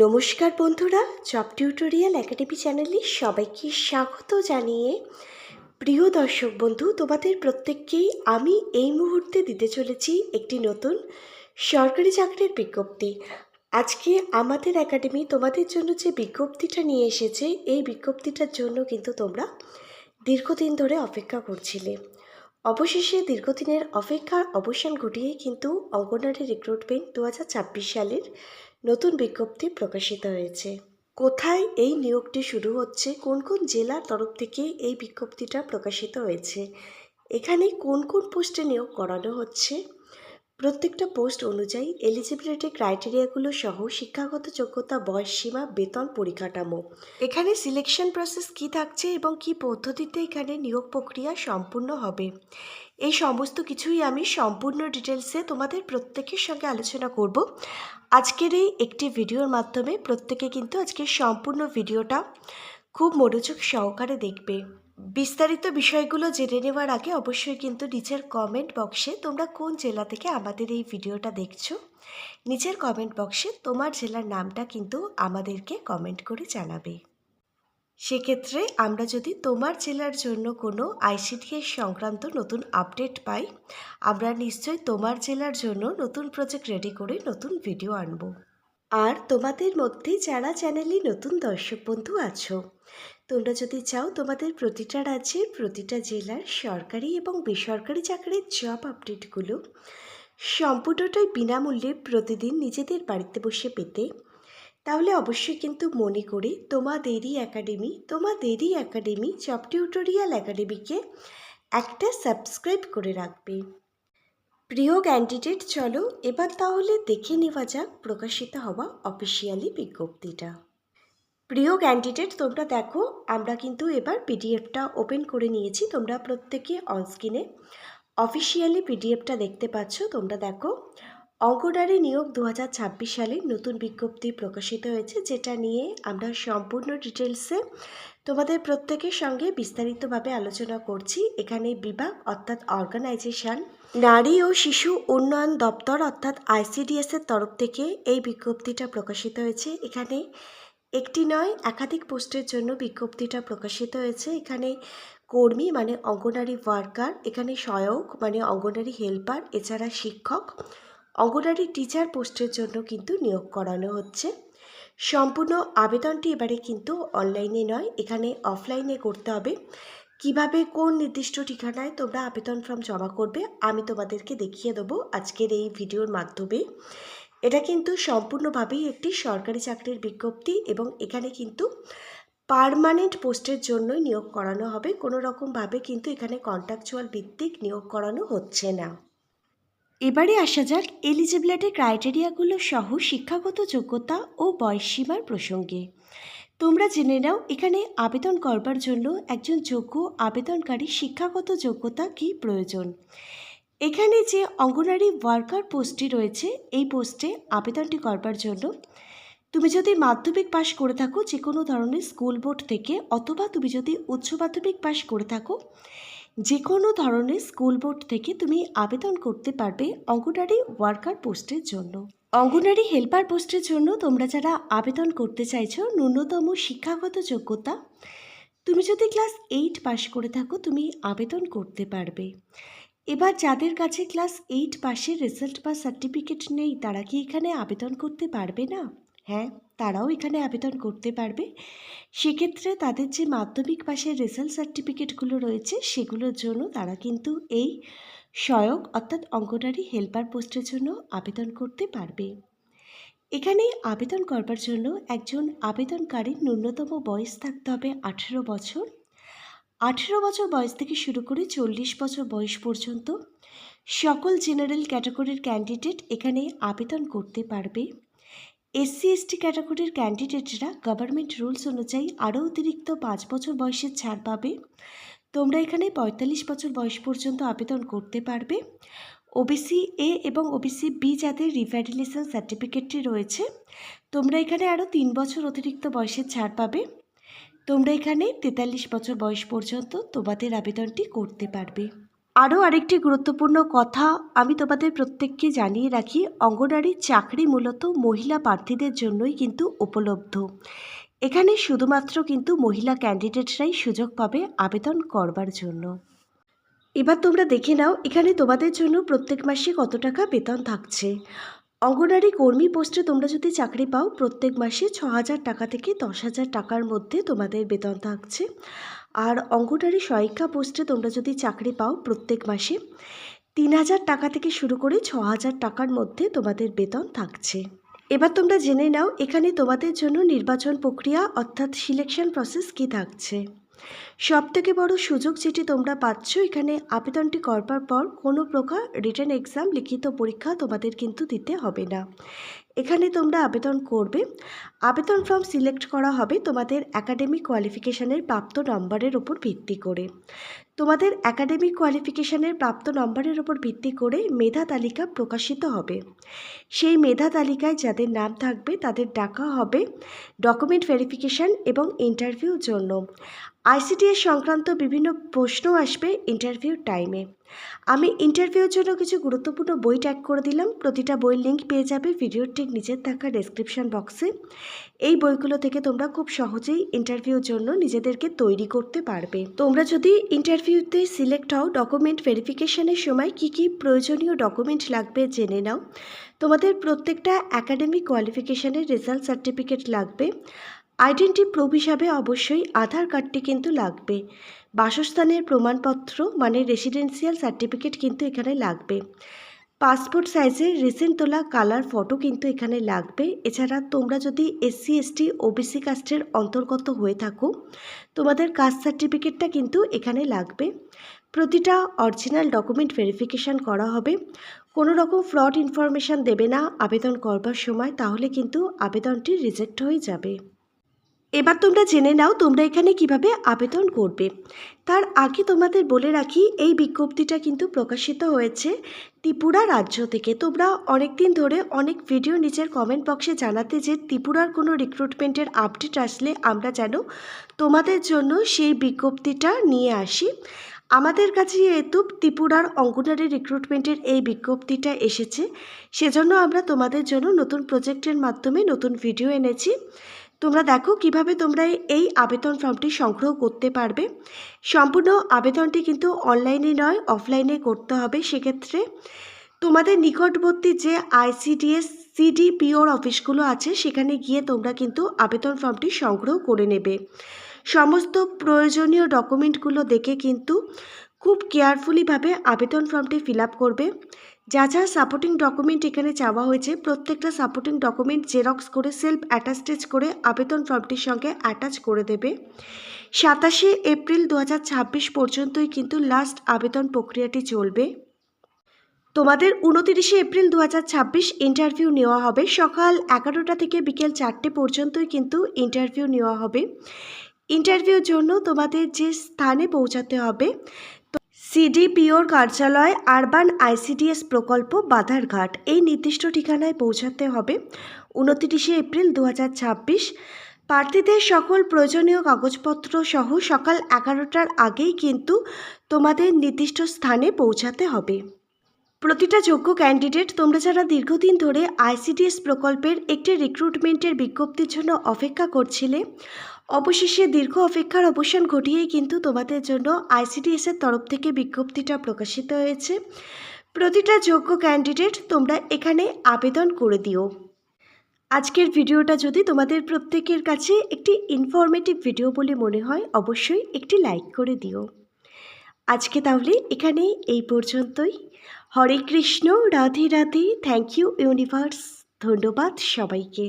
নমস্কার বন্ধুরা, job tutorial academy চ্যানেলে সবাইকে স্বাগত জানিয়ে প্রিয় দর্শক বন্ধু, তোমাদের প্রত্যেককেই আমি এই মুহূর্তে দিতে চলেছি একটি নতুন সরকারি চাকরির বিজ্ঞপ্তি। আজকে আমাদের একাডেমি তোমাদের জন্য যে বিজ্ঞপ্তিটা নিয়ে এসেছে, এই বিজ্ঞপ্তিটার জন্য কিন্তু তোমরা দীর্ঘদিন ধরে অপেক্ষা করছিলে। অবশেষে দীর্ঘদিনের অপেক্ষার অবসান ঘটিয়ে কিন্তু অঙ্গনওয়াড়ি রিক্রুটমেন্ট 2026 সালের নতুন বিজ্ঞপ্তি প্রকাশিত হয়েছে। কোথায় এই নিয়োগটি শুরু হচ্ছে, কোন কোন জেলার তরফ থেকে এই বিজ্ঞপ্তিটা প্রকাশিত হয়েছে, এখানে কোন কোন পোস্টে নিয়োগ করানো হচ্ছে, প্রত্যেকটা পোস্ট অনুযায়ী এলিজিবিলিটি ক্রাইটেরিয়াগুলো সহ শিক্ষাগত যোগ্যতা, বয়সসীমা, বেতন, পরিকাঠামো, এখানে সিলেকশন প্রসেস কী থাকছে এবং কী পদ্ধতিতে এখানে নিয়োগ প্রক্রিয়া সম্পূর্ণ হবে, এই সমস্ত কিছুই আমি সম্পূর্ণ ডিটেলসে তোমাদের প্রত্যেকের সঙ্গে আলোচনা করব আজকের এই একটি ভিডিওর মাধ্যমে। প্রত্যেকে কিন্তু আজকের সম্পূর্ণ ভিডিওটা খুব মনোযোগ সহকারে দেখবে। বিস্তারিত বিষয়গুলো জেনে নেওয়ার আগে অবশ্যই কিন্তু নিচের কমেন্ট বক্সে তোমরা কোন জেলা থেকে আমাদের এই ভিডিওটা দেখছো, নিচের কমেন্ট বক্সে তোমার জেলার নামটা কিন্তু আমাদেরকে কমেন্ট করে জানাবে। সেক্ষেত্রে আমরা যদি তোমার জেলার জন্য কোনো আইসিডিএস সংক্রান্ত নতুন আপডেট পাই, আমরা নিশ্চয়ই তোমার জেলার জন্য নতুন প্রজেক্ট রেডি করে নতুন ভিডিও আনব। আর তোমাদের মধ্যে যারা চ্যানেলে নতুন দর্শক বন্ধু আছো, তোমরা যদি চাও তোমাদের প্রতিটা রাজ্যের প্রতিটা জেলার সরকারি এবং বেসরকারি চাকরির জব আপডেটগুলো সম্পূর্ণটাই বিনামূল্যে প্রতিদিন নিজেদের বাড়িতে বসে পেতে, তাহলে অবশ্যই কিন্তু মনে করে তোমাদেরই একাডেমি জব টিউটোরিয়াল একাডেমিকে একটা সাবস্ক্রাইব করে রাখবে। প্রিয় ক্যান্ডিডেট, চলো এবার তাহলে দেখে নেওয়া যাক প্রকাশিত হওয়া অফিসিয়ালি বিজ্ঞপ্তিটা। প্রিয় ক্যান্ডিডেট, তোমরা দেখো আমরা কিন্তু এবার পিডিএফটা ওপেন করে নিয়েছি। তোমরা প্রত্যেকে অনস্ক্রিনে অফিসিয়ালি পিডিএফটা দেখতে পাচ্ছ। তোমরা দেখো, অঙ্গনওয়াড়ি নিয়োগ 2026 সালে নতুন বিজ্ঞপ্তি প্রকাশিত হয়েছে, যেটা নিয়ে আমরা সম্পূর্ণ ডিটেলসে তোমাদের প্রত্যেকের সঙ্গে বিস্তারিতভাবে আলোচনা করছি। এখানে বিভাগ অর্থাৎ অর্গানাইজেশন নারী ও শিশু উন্নয়ন দপ্তর অর্থাৎ আইসিডিএসের তরফ থেকে এই বিজ্ঞপ্তিটা প্রকাশিত হয়েছে। এখানে একটি নয় একাধিক পোস্টের জন্য বিজ্ঞপ্তিটা প্রকাশিত হয়েছে। এখানে কর্মী মানে অঙ্গনওয়াড়ি ওয়ার্কার, এখানে সহায়ক মানে অঙ্গনওয়াড়ি হেল্পার, এছাড়া শিক্ষক, অঙ্গনওয়াড়ি টিচার পোস্টের জন্য কিন্তু নিয়োগ করানো হচ্ছে। সম্পূর্ণ আবেদনটি এবারে কিন্তু অনলাইনে নয়, এখানে অফলাইনে করতে হবে। কিভাবে কোন নির্দিষ্ট ঠিকানায় তোমরা আবেদন ফর্ম জমা করবে আমি তোমাদেরকে দেখিয়ে দেবো আজকের এই ভিডিওর মাধ্যমে। এটা কিন্তু সম্পূর্ণভাবেই একটি সরকারি চাকরির বিজ্ঞপ্তি এবং এখানে কিন্তু পার্মানেন্ট পোস্টের জন্যই নিয়োগ করানো হবে। কোনো রকমভাবে কিন্তু এখানে কন্ট্রাকচুয়াল ভিত্তিক নিয়োগ করানো হচ্ছে না। এবারে আসা যাক এলিজিবিলিটি ক্রাইটেরিয়াগুলো সহ শিক্ষাগত যোগ্যতা ও বয়সসীমার প্রসঙ্গে। তোমরা জেনে নাও এখানে আবেদন করবার জন্য একজন যোগ্য আবেদনকারী শিক্ষাগত যোগ্যতা কী প্রয়োজন। এখানে যে অঙ্গনওয়াড়ি ওয়ার্কার পোস্টটি রয়েছে, এই পোস্টে আবেদনটি করবার জন্য তুমি যদি মাধ্যমিক পাশ করে থাকো যে কোনো ধরনের স্কুল বোর্ড থেকে, অথবা তুমি যদি উচ্চ মাধ্যমিক পাশ করে থাকো যে কোনো ধরনের স্কুল বোর্ড থেকে তুমি আবেদন করতে পারবে অঙ্গনওয়াড়ি ওয়ার্কার পোস্টের জন্য। অঙ্গনওয়াড়ি হেল্পার পোস্টের জন্য তোমরা যারা আবেদন করতে চাইছো, ন্যূনতম শিক্ষাগত যোগ্যতা তুমি যদি ক্লাস 8 পাশ করে থাকো তুমি আবেদন করতে পারবে। এবার যাদের কাছে ক্লাস 8 পাশের রেজাল্ট বা সার্টিফিকেট নেই, তারা কি এখানে আবেদন করতে পারবে না? হ্যাঁ, তারাও এখানে আবেদন করতে পারবে। সেক্ষেত্রে তাদের যে মাধ্যমিক পাশের রেজাল্ট সার্টিফিকেটগুলো রয়েছে সেগুলোর জন্য তারা কিন্তু এই সহায়ক অর্থাৎ অঙ্গনওয়াড়ি হেল্পার পোস্টের জন্য আবেদন করতে পারবে। এখানে আবেদন করবার জন্য একজন আবেদনকারীর ন্যূনতম বয়স থাকতে হবে 18 বছর। 18 বছর বয়স থেকে শুরু করে 40 বছর বয়স পর্যন্ত সকল জেনারেল ক্যাটাগরির ক্যান্ডিডেট এখানে আবেদন করতে পারবে। এসসি এসটি ক্যাটাগরির ক্যান্ডিডেটরা গভর্নমেন্ট রুলস অনুযায়ী আরও অতিরিক্ত 5 বছর বয়সের ছাড় পাবে। তোমরা এখানে 45 বছর বয়স পর্যন্ত আবেদন করতে পারবে। ওবিসি এ এবং ওবিসি বি যাদের রিভ্যালিডেশন সার্টিফিকেটটি রয়েছে, তোমরা এখানে আরও 3 বছর অতিরিক্ত বয়সের ছাড় পাবে। তোমরা এখানে 43 বছর বয়স পর্যন্ত তোমাদের আবেদনটি করতে পারবে। আরও আরেকটি গুরুত্বপূর্ণ কথা আমি তোমাদের প্রত্যেককে জানিয়ে রাখি, অঙ্গনওয়াড়ির চাকরি মূলত মহিলা প্রার্থীদের জন্যই কিন্তু উপলব্ধ। এখানে শুধুমাত্র কিন্তু মহিলা ক্যান্ডিডেটরাই সুযোগ পাবে আবেদন করবার জন্য। এবার তোমরা দেখে নাও এখানে তোমাদের জন্য প্রত্যেক মাসে কত টাকা বেতন থাকছে। অঙ্গনওয়াড়ি কর্মী পোস্টে তোমরা যদি চাকরি পাও প্রত্যেক মাসে 6,000 টাকা থেকে 10,000 টাকার মধ্যে তোমাদের বেতন থাকছে। আর অঙ্গনওয়াড়ি সহায়িকা পোস্টে তোমরা যদি চাকরি পাও প্রত্যেক মাসে 3,000 টাকা থেকে শুরু করে 6,000 টাকার মধ্যে তোমাদের বেতন থাকছে। এবার তোমরা জেনে নাও এখানে তোমাদের জন্য নির্বাচন প্রক্রিয়া অর্থাৎ সিলেকশন প্রসেস কী থাকছে। সবথেকে বড় সুযোগ যেটি তোমরা পাচ্ছ, এখানে আবেদনটি করবার পর কোনো প্রকার রিটেন এক্সাম লিখিত পরীক্ষা তোমাদের কিন্তু দিতে হবে না। এখানে তোমরা আবেদন করবে, আবেদন ফর্ম সিলেক্ট করা হবে তোমাদের একাডেমিক কোয়ালিফিকেশানের প্রাপ্ত নম্বরের ওপর ভিত্তি করে। তোমাদের একাডেমিক কোয়ালিফিকেশানের প্রাপ্ত নম্বরের ওপর ভিত্তি করে মেধা তালিকা প্রকাশিত হবে। সেই মেধা তালিকায় যাদের নাম থাকবে তাদের ডাকা হবে ডকুমেন্ট ভেরিফিকেশান এবং ইন্টারভিউর জন্য। আইসিডিএস সংক্রান্ত বিভিন্ন প্রশ্ন আসবে ইন্টারভিউর টাইমে। আমি ইন্টারভিউর জন্য কিছু গুরুত্বপূর্ণ বই ট্যাগ করে দিলাম, প্রতিটা বইয়ের লিঙ্ক পেয়ে যাবে ভিডিওর ঠিক নিচের থাকা ডেসক্রিপশন বক্সে। এই বইগুলো থেকে তোমরা খুব সহজেই ইন্টারভিউর জন্য নিজেদেরকে তৈরি করতে পারবে। তোমরা যদি ইন্টারভিউতে সিলেক্ট হও ডকুমেন্ট ভেরিফিকেশানের সময় কি কি প্রয়োজনীয় ডকুমেন্ট লাগবে জেনে নাও। তোমাদের প্রত্যেকটা একাডেমিক কোয়ালিফিকেশানের রেজাল্ট সার্টিফিকেট লাগবে। আইডেন্টি প্রুফ হিসাবে অবশ্যই আধার কার্ডটি কিন্তু লাগবে। বাসস্থানের প্রমাণপত্র মানে রেসিডেন্সিয়াল সার্টিফিকেট কিন্তু এখানে লাগবে। পাসপোর্ট সাইজের রিসেন্ট তোলা কালার ফটো কিন্তু এখানে লাগবে। এছাড়া তোমরা যদি এসসি এসটি ওবিসি কাস্টের অন্তর্গত হয়ে থাকো তোমাদের কাস্ট সার্টিফিকেটটা কিন্তু এখানে লাগবে। প্রতিটা অরিজিনাল ডকুমেন্ট ভেরিফিকেশান করা হবে। কোনো রকম ফ্রড ইনফরমেশান দেবে না আবেদন করবার সময়, তাহলে কিন্তু আবেদনটি রিজেক্ট হয়ে যাবে। এবার তোমরা জেনে নাও তোমরা এখানে কিভাবে আবেদন করবে। তার আগে তোমাদের বলে রাখি এই বিজ্ঞপ্তিটা কিন্তু প্রকাশিত হয়েছে ত্রিপুরা রাজ্য থেকে। তোমরা অনেক দিন ধরে অনেক ভিডিও নিচের কমেন্ট বক্সে জানাতে যে ত্রিপুরার কোনো রিক্রুটমেন্টের আপডেট আসলে আমরা যেন তোমাদের জন্য সেই বিজ্ঞপ্তিটা নিয়ে আসি। আমাদের কাছে যেহেতু ত্রিপুরার অঙ্গনওয়াড়ি রিক্রুটমেন্টের এই বিজ্ঞপ্তিটা এসেছে সেজন্য আমরা তোমাদের জন্য নতুন প্রজেক্টের মাধ্যমে নতুন ভিডিও এনেছি। তোমরা দেখো কিভাবে তোমরা এই আবেদন ফর্মটি সংগ্রহ করতে পারবে। সম্পূর্ণ আবেদনটি কিন্তু অনলাইনে নয় অফলাইনে করতে হবে। সেক্ষেত্রে তোমাদের নিকটবর্তী যে আইসিডিএস সিডিপিওর অফিসগুলো আছে সেখানে গিয়ে তোমরা কিন্তু আবেদন ফর্মটি সংগ্রহ করে নেবে। সমস্ত প্রয়োজনীয় ডকুমেন্টগুলো দেখে কিন্তু খুব কেয়ারফুলিভাবে আবেদন ফর্মটি ফিল আপ করবে। যা যা সাপোর্টিং ডকুমেন্ট এখানে চাওয়া হয়েছে প্রত্যেকটা সাপোর্টিং ডকুমেন্ট জেরক্স করে সেলফ অ্যাটাস্টেজ করে আবেদন ফর্মটির সঙ্গে অ্যাটাচ করে দেবে। 27শে এপ্রিল 2026 পর্যন্তই কিন্তু লাস্ট আবেদন প্রক্রিয়াটি চলবে। তোমাদের 29শে এপ্রিল 2026 ইন্টারভিউ নেওয়া হবে। সকাল 11টা থেকে বিকেল 4টে পর্যন্তই কিন্তু ইন্টারভিউ নেওয়া হবে। ইন্টারভিউর জন্য তোমাদের যে স্থানে পৌঁছাতে হবে সিডিপিওর কার্যালয় আরবান আইসিডিএস প্রকল্প বাধারঘাট এই নির্দিষ্ট ঠিকানায় পৌঁছাতে হবে 29শে এপ্রিল 2026। প্রার্থীদের সকল প্রয়োজনীয় কাগজপত্র সহ সকাল 11টার আগেই কিন্তু তোমাদের নির্দিষ্ট স্থানে পৌঁছাতে হবে। প্রতিটা যোগ্য ক্যান্ডিডেট তোমরা যারা দীর্ঘদিন ধরে আইসিডিএস প্রকল্পের একটি রিক্রুটমেন্টের বিজ্ঞপ্তির জন্য অপেক্ষা করছিলে, অবশেষে দীর্ঘ অপেক্ষার অবসান ঘটিয়েই কিন্তু তোমাদের জন্য আইসিডিএসের তরফ থেকে বিজ্ঞপ্তিটা প্রকাশিত হয়েছে। প্রতিটা যোগ্য ক্যান্ডিডেট তোমরা এখানে আবেদন করে দিও। আজকের ভিডিওটা যদি তোমাদের প্রত্যেকের কাছে একটি ইনফরমেটিভ ভিডিও বলে মনে হয় অবশ্যই একটি লাইক করে দিও। আজকে তাহলে এখানে এই পর্যন্তই। Hare Krishna, Radhe Radhe, thank you universe, ধন্যবাদ সবাইকে।